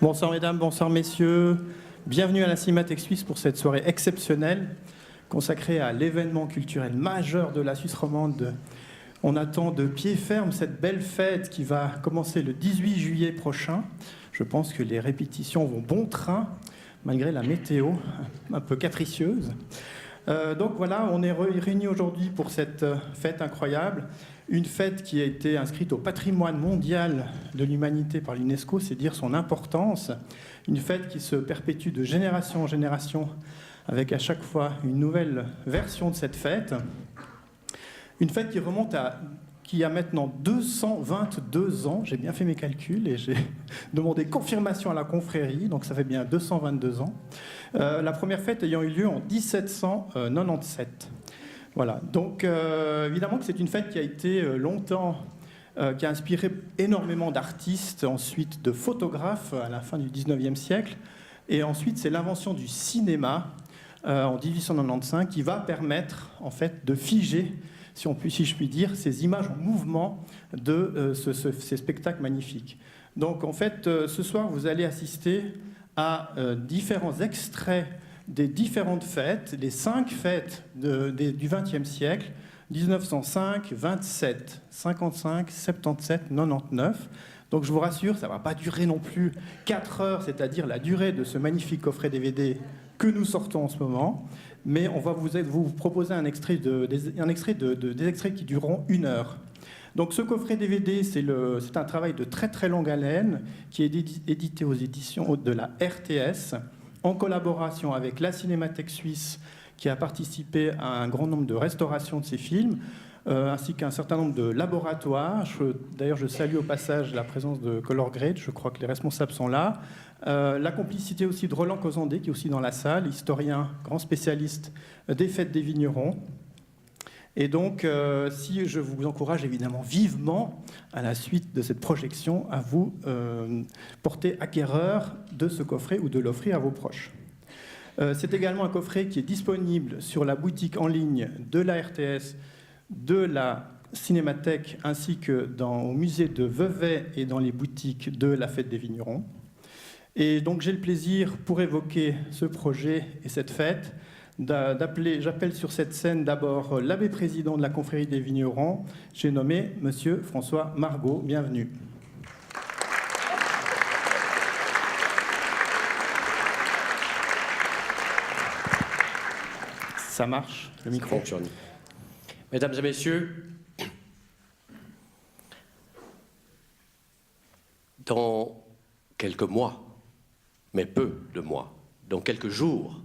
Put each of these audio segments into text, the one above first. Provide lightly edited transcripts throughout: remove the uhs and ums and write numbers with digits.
Bonsoir mesdames, bonsoir messieurs. Bienvenue à la Cinémathèque Suisse pour cette soirée exceptionnelle consacrée à l'événement culturel majeur de la Suisse romande. On attend de pied ferme cette belle fête qui va commencer le 18 juillet prochain. Je pense que les répétitions vont bon train, malgré la météo un peu capricieuse. Donc voilà, on est réunis aujourd'hui pour cette fête incroyable. Une fête qui a été inscrite au patrimoine mondial de l'humanité par l'UNESCO, c'est dire son importance. Une fête qui se perpétue de génération en génération, avec à chaque fois une nouvelle version de cette fête. Une fête qui remonte qui a maintenant 222 ans, j'ai bien fait mes calculs et j'ai demandé confirmation à la confrérie, donc ça fait bien 222 ans. La première fête ayant eu lieu en 1797. Voilà, donc évidemment que c'est une fête qui a été longtemps, qui a inspiré énormément d'artistes, ensuite de photographes à la fin du 19e siècle, et ensuite c'est l'invention du cinéma en 1895 qui va permettre en fait de figer, si je puis dire, ces images en mouvement de ces spectacles magnifiques. Donc en fait, ce soir, vous allez assister à différents extraits des différentes fêtes, les 5 fêtes du XXe siècle, 1905, 27, 55, 77, 99. Donc je vous rassure, ça ne va pas durer non plus 4 heures, c'est-à-dire la durée de ce magnifique coffret DVD que nous sortons en ce moment, mais on va vous proposer des extraits qui dureront 1 heure. Donc ce coffret DVD, c'est un travail de très très longue haleine qui est édité aux éditions de la RTS, en collaboration avec la Cinémathèque Suisse, qui a participé à un grand nombre de restaurations de ces films, ainsi qu'un certain nombre de laboratoires. D'ailleurs, je salue au passage la présence de Color Grade, je crois que les responsables sont là. La complicité aussi de Roland Cosandé, qui est aussi dans la salle, historien, grand spécialiste des fêtes des vignerons. Et donc, si je vous encourage évidemment vivement, à la suite de cette projection, à vous porter acquéreur de ce coffret ou de l'offrir à vos proches. C'est également un coffret qui est disponible sur la boutique en ligne de la RTS, de la Cinémathèque, ainsi que au musée de Vevey et dans les boutiques de la Fête des Vignerons. Et donc, j'ai le plaisir, pour évoquer ce projet et cette fête, j'appelle sur cette scène d'abord l'abbé président de la confrérie des vignerons. J'ai nommé Monsieur François Margot. Bienvenue. Ça marche, le micro fonctionne. Mesdames et messieurs, dans quelques mois, mais peu de mois, dans quelques jours,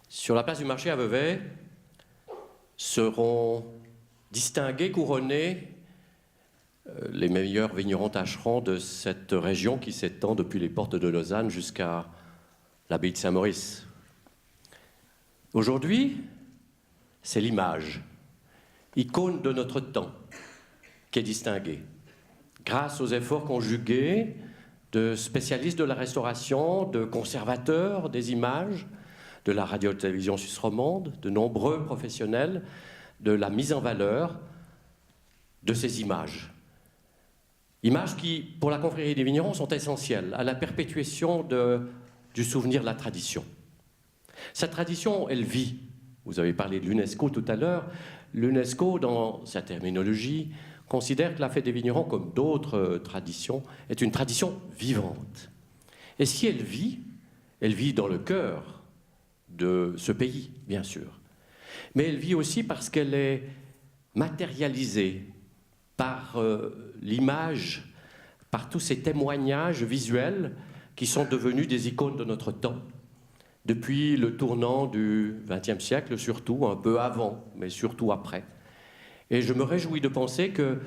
sur la place du marché à Vevey seront distingués, couronnés les meilleurs vignerons tâcherons de cette région qui s'étend depuis les portes de Lausanne jusqu'à l'abbaye de Saint-Maurice. Aujourd'hui, c'est l'image, icône de notre temps, qui est distinguée. Grâce aux efforts conjugués de spécialistes de la restauration, de conservateurs des images, de la radio-télévision suisse romande, de nombreux professionnels de la mise en valeur de ces images. Images qui, pour la confrérie des vignerons, sont essentielles à la perpétuation du souvenir de la tradition. Cette tradition, elle vit. Vous avez parlé de l'UNESCO tout à l'heure. L'UNESCO, dans sa terminologie, considère que la fête des vignerons, comme d'autres traditions, est une tradition vivante. Et si elle vit dans le cœur de ce pays, bien sûr. Mais elle vit aussi parce qu'elle est matérialisée par l'image, par tous ces témoignages visuels qui sont devenus des icônes de notre temps, depuis le tournant du XXe siècle, surtout, un peu avant, mais surtout après. Et je me réjouis de penser que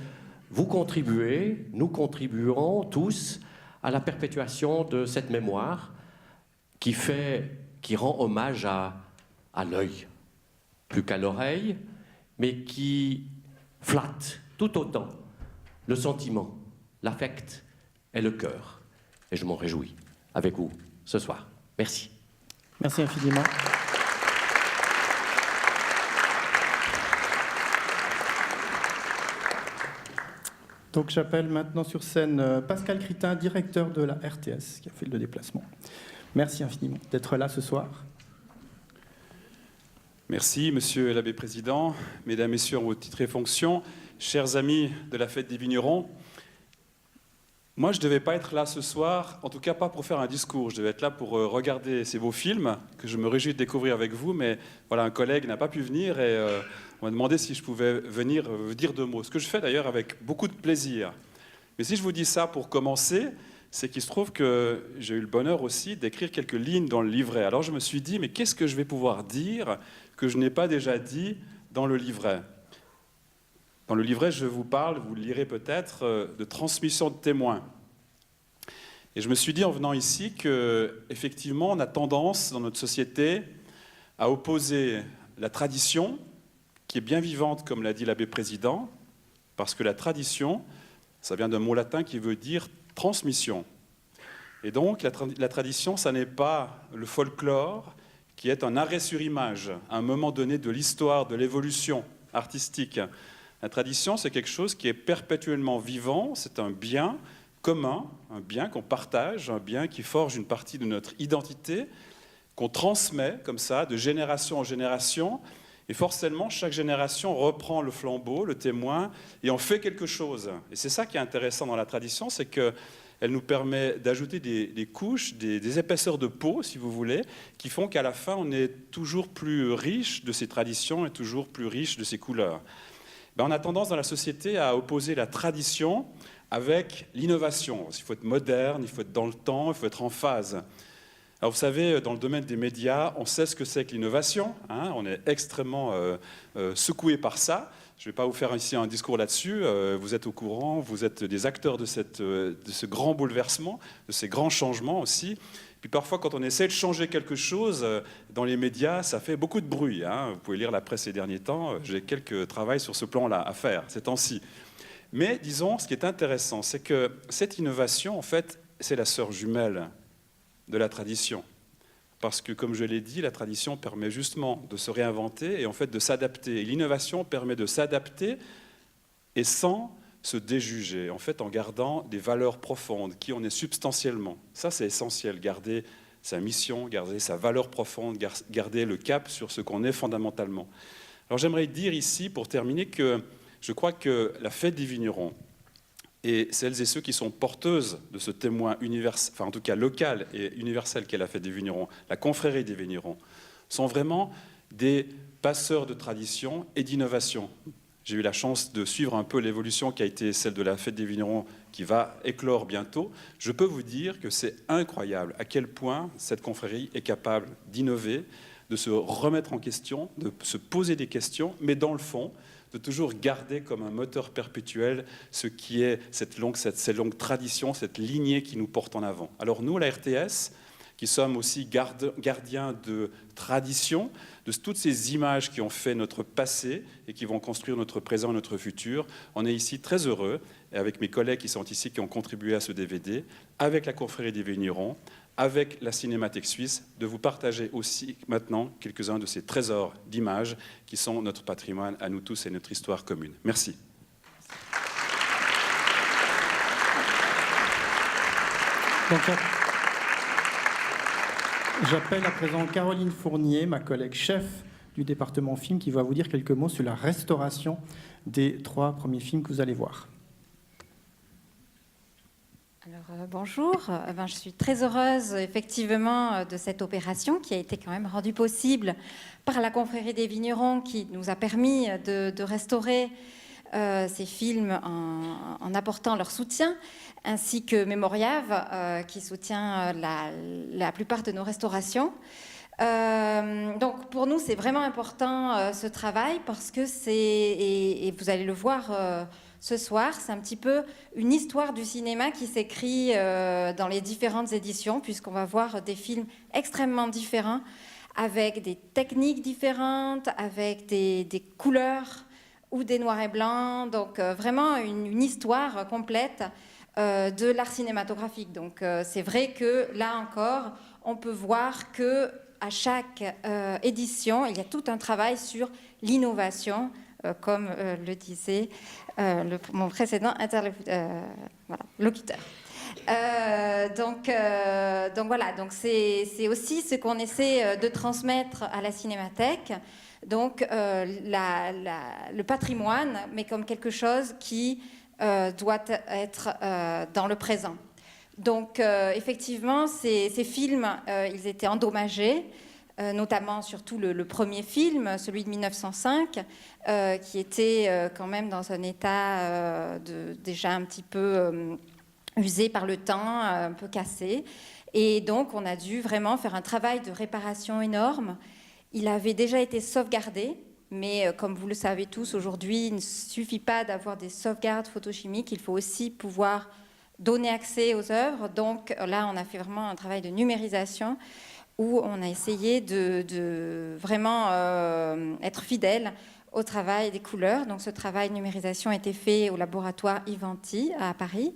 vous contribuez, nous contribuons tous à la perpétuation de cette mémoire qui rend hommage à l'œil, plus qu'à l'oreille, mais qui flatte tout autant le sentiment, l'affect et le cœur. Et je m'en réjouis avec vous ce soir. Merci. Merci infiniment. Donc j'appelle maintenant sur scène Pascal Critin, directeur de la RTS, qui a fait le déplacement. Merci infiniment d'être là ce soir. Merci, Monsieur l'abbé président, Mesdames, Messieurs, en vos titres et fonctions, chers amis de la fête des vignerons. Moi, je ne devais pas être là ce soir, en tout cas pas pour faire un discours. Je devais être là pour regarder ces beaux films que je me réjouis de découvrir avec vous, mais voilà, un collègue n'a pas pu venir et on m'a demandé si je pouvais venir dire deux mots. Ce que je fais d'ailleurs avec beaucoup de plaisir. Mais si je vous dis ça pour commencer, c'est qu'il se trouve que j'ai eu le bonheur aussi d'écrire quelques lignes dans le livret. Alors je me suis dit, mais qu'est-ce que je vais pouvoir dire que je n'ai pas déjà dit dans le livret ? Dans le livret, je vous parle, vous le lirez peut-être, de transmission de témoins. Et je me suis dit en venant ici qu'effectivement, on a tendance dans notre société à opposer la tradition, qui est bien vivante, comme l'a dit l'abbé président, parce que la tradition, ça vient d'un mot latin qui veut dire transmission. Et donc, la tradition, ça n'est pas le folklore, qui est un arrêt sur image, à un moment donné de l'histoire, de l'évolution artistique. La tradition, c'est quelque chose qui est perpétuellement vivant, c'est un bien commun, un bien qu'on partage, un bien qui forge une partie de notre identité, qu'on transmet comme ça, de génération en génération, et forcément, chaque génération reprend le flambeau, le témoin, et en fait quelque chose. Et c'est ça qui est intéressant dans la tradition, c'est qu'elle nous permet d'ajouter des couches, des épaisseurs de peau, si vous voulez, qui font qu'à la fin, on est toujours plus riche de ces traditions et toujours plus riche de ces couleurs. On a tendance dans la société à opposer la tradition avec l'innovation. Il faut être moderne, il faut être dans le temps, il faut être en phase. Alors vous savez, dans le domaine des médias, on sait ce que c'est que l'innovation, hein, on est extrêmement secoué par ça. Je ne vais pas vous faire ici un discours là-dessus, vous êtes au courant, vous êtes des acteurs de ce grand bouleversement, de ces grands changements aussi. Puis parfois, quand on essaie de changer quelque chose dans les médias, ça fait beaucoup de bruit. Hein. Vous pouvez lire la presse ces derniers temps, j'ai quelques travaux sur ce plan-là à faire, ces temps-ci. Mais disons, ce qui est intéressant, c'est que cette innovation, en fait, c'est la sœur jumelle de la tradition. Parce que, comme je l'ai dit, la tradition permet justement de se réinventer et en fait de s'adapter. Et l'innovation permet de s'adapter et sans se déjuger, en fait en gardant des valeurs profondes, qui on est substantiellement. Ça, c'est essentiel, garder sa mission, garder sa valeur profonde, garder le cap sur ce qu'on est fondamentalement. Alors j'aimerais dire ici, pour terminer, que je crois que la fête des vignerons et celles et ceux qui sont porteuses de ce témoin universel, enfin en tout cas local et universel qu'est la fête des vignerons, la confrérie des vignerons, sont vraiment des passeurs de tradition et d'innovation. J'ai eu la chance de suivre un peu l'évolution qui a été celle de la fête des vignerons qui va éclore bientôt. Je peux vous dire que c'est incroyable à quel point cette confrérie est capable d'innover, de se remettre en question, de se poser des questions, mais dans le fond, de toujours garder comme un moteur perpétuel ce qui est cette longue tradition, cette lignée qui nous porte en avant. Alors nous, à la RTS, qui sommes aussi gardiens de tradition, de toutes ces images qui ont fait notre passé et qui vont construire notre présent et notre futur. On est ici très heureux, et avec mes collègues qui sont ici, qui ont contribué à ce DVD, avec la confrérie des vignerons, avec la Cinémathèque suisse, de vous partager aussi maintenant quelques-uns de ces trésors d'images qui sont notre patrimoine à nous tous et notre histoire commune. Merci. Donc, j'appelle à présent Caroline Fournier, ma collègue chef du département film, qui va vous dire quelques mots sur la restauration des 3 premiers films que vous allez voir. Alors, bonjour, je suis très heureuse effectivement de cette opération qui a été quand même rendue possible par la confrérie des vignerons qui nous a permis de restaurer ces films en apportant leur soutien, ainsi que Mémoriave qui soutient la plupart de nos restaurations. Donc pour nous c'est vraiment important ce travail parce que et vous allez le voir ce soir, c'est un petit peu une histoire du cinéma qui s'écrit dans les différentes éditions, puisqu'on va voir des films extrêmement différents, avec des techniques différentes, avec des couleurs ou des noirs et blancs, donc vraiment une histoire complète de l'art cinématographique. Donc c'est vrai que là encore, on peut voir que à chaque édition, il y a tout un travail sur l'innovation comme le disait mon précédent locuteur. Donc voilà, donc c'est aussi ce qu'on essaie de transmettre à la Cinémathèque, donc le patrimoine, mais comme quelque chose qui doit être dans le présent. Donc effectivement, ces films, ils étaient endommagés, notamment surtout le premier film, celui de 1905, qui était quand même dans un état déjà un petit peu usé par le temps, un peu cassé. Et donc, on a dû vraiment faire un travail de réparation énorme. Il avait déjà été sauvegardé, mais comme vous le savez tous, aujourd'hui, il ne suffit pas d'avoir des sauvegardes photochimiques, il faut aussi pouvoir donner accès aux œuvres. Donc là, on a fait vraiment un travail de numérisation où on a essayé de vraiment être fidèle au travail des couleurs. Donc ce travail de numérisation a été fait au laboratoire Ivanti à Paris.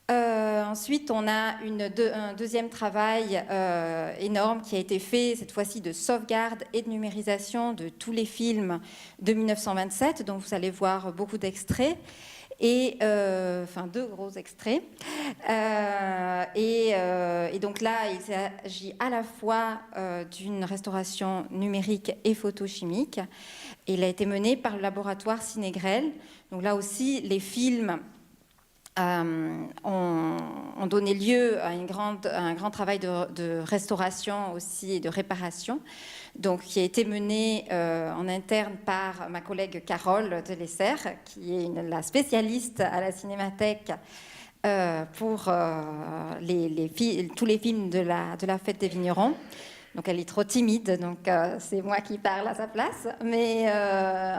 Ensuite, on a un deuxième travail énorme qui a été fait, cette fois-ci de sauvegarde et de numérisation de tous les films de 1927, dont vous allez voir beaucoup d'extraits. Enfin 2 gros extraits. Et donc là, il s'agit à la fois d'une restauration numérique et photochimique. Et il a été mené par le laboratoire Cinégrel. Donc là aussi, les films ont donné lieu à un grand travail de restauration aussi et de réparation, donc qui a été mené en interne par ma collègue Carole Delesser, qui est la spécialiste à la Cinémathèque pour tous les films de la Fête des Vignerons. Donc elle est trop timide, donc c'est moi qui parle à sa place, mais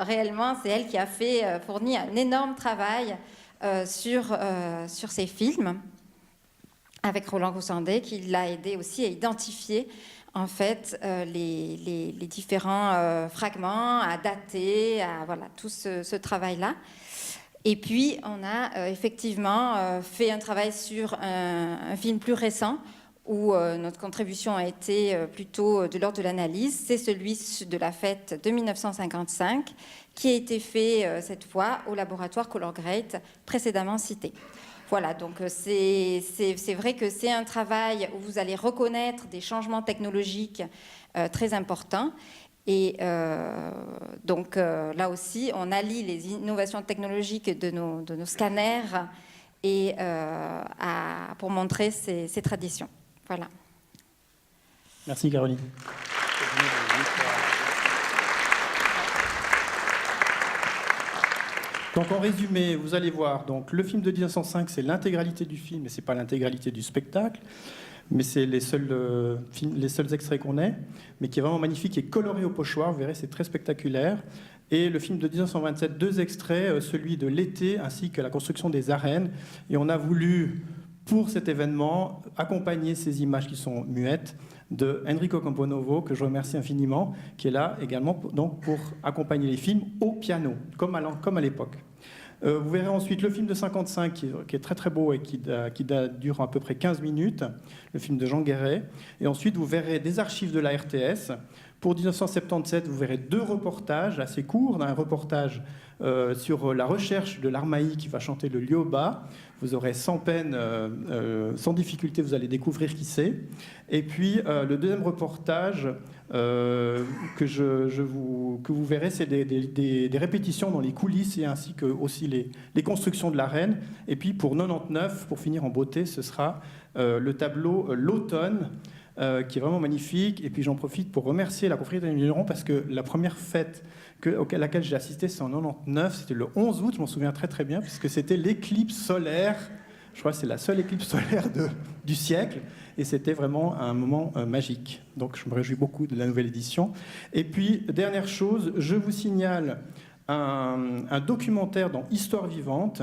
réellement c'est elle qui a fourni un énorme travail sur ces films, avec Roland Gossandet, qui l'a aidé aussi à identifier en fait les différents fragments, à dater, voilà, tout ce travail-là. Et puis on a effectivement fait un travail sur un film plus récent, où notre contribution a été plutôt de l'ordre de l'analyse. C'est celui de la fête de 1955, qui a été fait cette fois au laboratoire Color Grade, précédemment cité. Voilà, donc c'est vrai que c'est un travail où vous allez reconnaître des changements technologiques très importants. Et donc là aussi, on allie les innovations technologiques de nos scanners et, pour montrer ces traditions. Voilà. Merci Caroline. Donc en résumé, vous allez voir, donc, le film de 1905, c'est l'intégralité du film, mais ce n'est pas l'intégralité du spectacle, mais c'est les seuls extraits qu'on ait, mais qui est vraiment magnifique et coloré au pochoir, vous verrez, c'est très spectaculaire. Et le film de 1927, 2 extraits, celui de l'été ainsi que la construction des arènes. Et on a voulu, pour cet événement, accompagner ces images qui sont muettes de Enrico Camponovo, que je remercie infiniment, qui est là également pour accompagner les films au piano, comme à l'époque. Vous verrez ensuite le film de 55, qui est très très beau et qui dure à peu près 15 minutes, le film de Jean Guéret. Et ensuite, vous verrez des archives de la RTS. Pour 1977, vous verrez 2 reportages assez courts. Un reportage sur la recherche de l'Armaï qui va chanter le Lioba. Vous aurez sans peine, sans difficulté, vous allez découvrir qui c'est. Et puis le deuxième reportage que vous verrez, c'est des répétitions dans les coulisses et ainsi que aussi les constructions de l'arène. Et puis pour 99, pour finir en beauté, ce sera le tableau L'Automne, qui est vraiment magnifique. Et puis j'en profite pour remercier la confrérie des Vignerons parce que la première fête à laquelle j'ai assisté, c'est en 99, c'était le 11 août, je m'en souviens très très bien, puisque c'était l'éclipse solaire, je crois que c'est la seule éclipse solaire du siècle, et c'était vraiment un moment magique. Donc je me réjouis beaucoup de la nouvelle édition. Et puis, dernière chose, je vous signale un documentaire dans Histoire vivante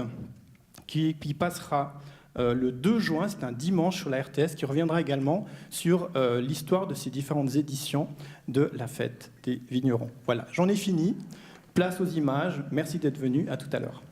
qui passera le 2 juin, c'est un dimanche sur la RTS, qui reviendra également sur l'histoire de ces différentes éditions de la fête des vignerons. Voilà, j'en ai fini. Place aux images. Merci d'être venu. À tout à l'heure.